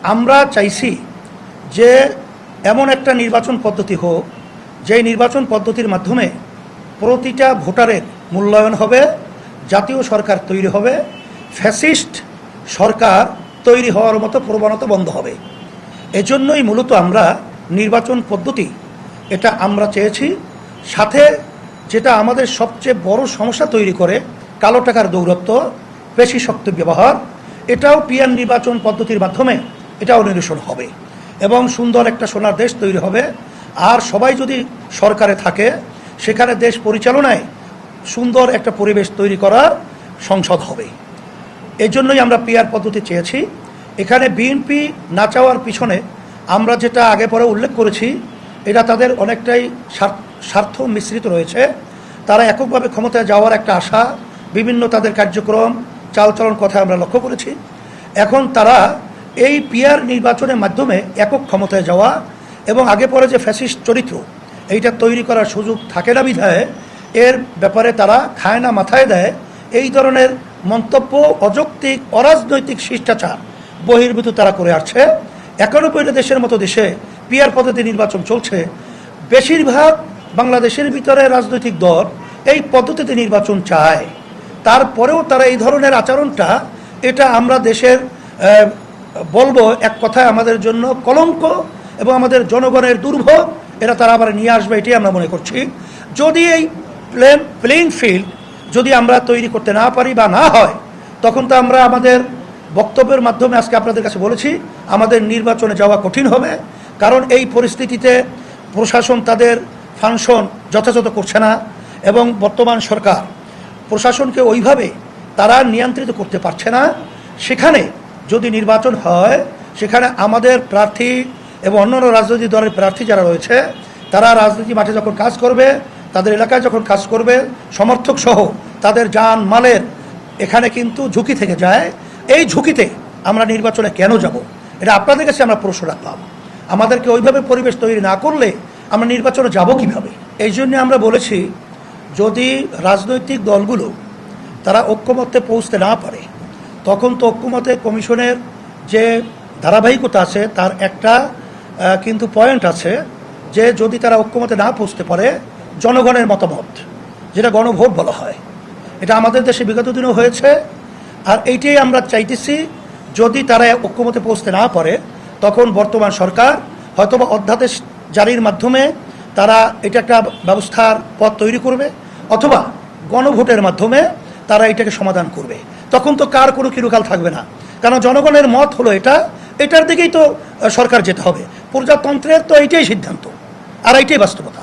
আমরা চাইছি যে এমন একটা নির্বাচন পদ্ধতি হোক, যেই নির্বাচন পদ্ধতির মাধ্যমে প্রতিটা ভোটারের মূল্যায়ন হবে, জাতীয় সরকার তৈরি হবে, ফ্যাসিস্ট সরকার তৈরি হওয়ার মতো প্রবণতা বন্ধ হবে। এজন্যই মূলত আমরা নির্বাচন পদ্ধতি এটা আমরা চেয়েছি। সাথে যেটা আমাদের সবচেয়ে বড় সমস্যা তৈরি করে, কালো টাকার দৌরত্ব, পেশি শক্তি ব্যবহার, এটাও পিয়ার নির্বাচন পদ্ধতির মাধ্যমে এটাও নিরসন হবে এবং সুন্দর একটা সোনার দেশ তৈরি হবে। আর সবাই যদি সরকারে থাকে, সেখানে দেশ পরিচালনায় সুন্দর একটা পরিবেশ তৈরি করার সংসদ হবে। এই জন্যই আমরা পিয়ার পদ্ধতি চেয়েছি। এখানে বিএনপি না চাওয়ার পিছনে আমরা যেটা আগে পরে উল্লেখ করেছি, এটা তাদের অনেকটাই স্বার্থ মিশ্রিত রয়েছে। তারা এককভাবে ক্ষমতায় যাওয়ার একটা আশা, বিভিন্ন তাদের কার্যক্রম চালচলন কথা আমরা লক্ষ্য করেছি। এখন তারা এই পিয়ার নির্বাচনের মাধ্যমে একক ক্ষমতায় যাওয়া এবং আগে পরে যে ফ্যাসিস্ট চরিত্র এইটা তৈরি করার সুযোগ থাকে না বিধায় এর ব্যাপারে তারা খায় না মাথায় দেয়। এই ধরনের মন্তব্য অযৌক্তিক, অরাজনৈতিক শিষ্টাচার বহির্ভূত তারা করে আসছে। 91টা দেশের মতো দেশে পিয়ার পদ্ধতি নির্বাচন চলছে। বেশিরভাগ বাংলাদেশের ভিতরে রাজনৈতিক দল এই পদ্ধতিতে নির্বাচন চায়, তারপরেও তারা এই ধরনের আচরণটা, এটা আমরা দেশের বলবো এক কথায় আমাদের জন্য কলঙ্ক এবং আমাদের জনগণের দুর্ভোগ। এটা তারা আবার নিয়ে আসবে, এটাই আমরা মনে করছি। যদি এই প্লেইং ফিল্ড যদি আমরা তৈরি করতে না পারি বা না হয়, তখন তো আমরা আমাদের বক্তব্যের মাধ্যমে আজকে আপনাদের কাছে বলেছি আমাদের নির্বাচনে যাওয়া কঠিন হবে। কারণ এই পরিস্থিতিতে প্রশাসন তাদের ফাংশন যথাযথ করছে না এবং বর্তমান সরকার প্রশাসনকে ওইভাবে তারা নিয়ন্ত্রিত করতে পারছে না। সেখানে যদি নির্বাচন হয়, সেখানে আমাদের প্রার্থী এবং অন্যান্য রাজনৈতিক দলের প্রার্থী যারা রয়েছে, তারা রাজনীতি মাঠে যখন কাজ করবে, তাদের এলাকায় যখন কাজ করবে, সমর্থক সহ তাদের জান মালের এখানে কিন্তু ঝুঁকি থেকে যায়। এই ঝুঁকিতে আমরা নির্বাচনে কেন যাব? এটা আপনাদের কাছে আমরা প্রশ্ন রাখলাম। আমাদেরকে ওইভাবে পরিবেশ তৈরি না করলে আমরা নির্বাচনে যাব কিভাবে? এই জন্য আমরা বলেছি, যদি রাজনৈতিক দলগুলো তারা ঐক্যমত্যে পৌঁছতে না পারে, তখন তো ঐক্যমত্যে কমিশনের যে ধারাবাহিকতা আছে তার একটা কিন্তু পয়েন্ট আছে, যে যদি তারা ঐক্যমত্যে না পৌঁছতে পারে, জনগণের মতামত, যেটা গণভোট বলা হয়, এটা আমাদের দেশে বিগত দিনেও হয়েছে। আর এইটাই আমরা চাইতেছি, যদি তারা ঐক্যমত্যে পৌঁছতে না পারে, তখন বর্তমান সরকার হয়তোবা অধ্যাদেশ জারির মাধ্যমে তারা এটা একটা ব্যবস্থার পথ তৈরি করবে, অথবা গণভোটের মাধ্যমে তারা এটাকে সমাধান করবে। তখন তো কার কোনো কিরুকাল থাকবে না, কারণ জনগণের মত হলো এটার দিকেই তো সরকার যেতে হবে। প্রজাতন্ত্রের তো এইটাই সিদ্ধান্ত আর এইটাই বাস্তবতা।